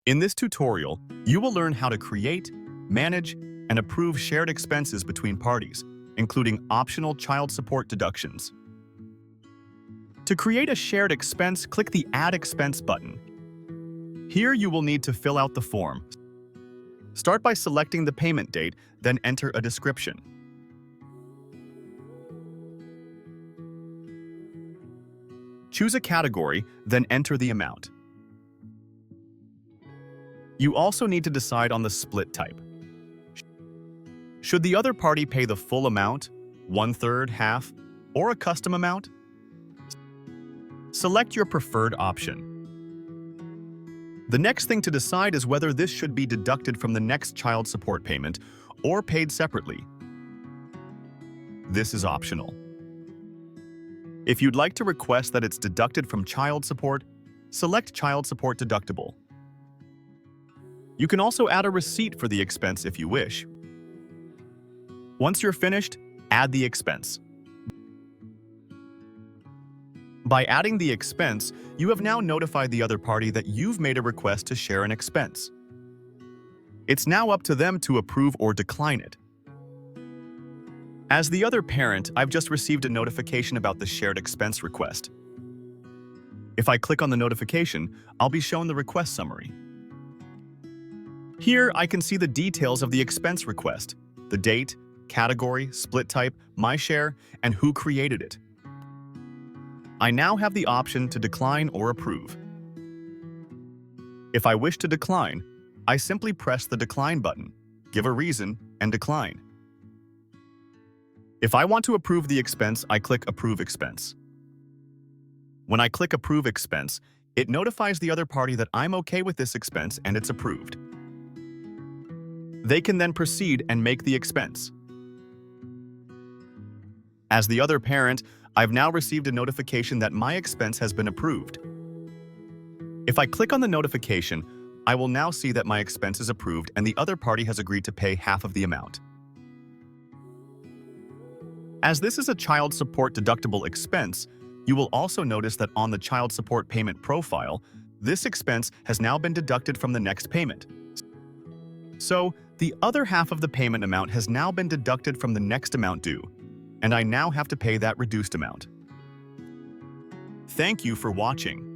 In this tutorial, you will learn how to create, manage, and approve shared expenses between parties, including optional child support deductions. To create a shared expense, click the Add Expense button. Here you will need to fill out the form. Start by selecting the payment date, then enter a description. Choose a category, then enter the amount. You also need to decide on the split type. Should the other party pay the full amount, 1/3, half, or a custom amount? Select your preferred option. The next thing to decide is whether this should be deducted from the next child support payment or paid separately. This is optional. If you'd like to request that it's deducted from child support, select Child Support Deductible. You can also add a receipt for the expense if you wish. Once you're finished, add the expense. By adding the expense, you have now notified the other party that you've made a request to share an expense. It's now up to them to approve or decline it. As the other parent, I've just received a notification about the shared expense request. If I click on the notification, I'll be shown the request summary. Here, I can see the details of the expense request, the date, category, split type, my share, and who created it. I now have the option to decline or approve. If I wish to decline, I simply press the Decline button, give a reason, and decline. If I want to approve the expense, I click Approve Expense. When I click Approve Expense, it notifies the other party that I'm okay with this expense and it's approved. They can then proceed and make the expense. As the other parent, I've now received a notification that my expense has been approved. If I click on the notification, I will now see that my expense is approved and the other party has agreed to pay half of the amount. As this is a child support deductible expense, you will also notice that on the child support payment profile, this expense has now been deducted from the next payment. So, the other half of the payment amount has now been deducted from the next amount due, and I now have to pay that reduced amount. Thank you for watching.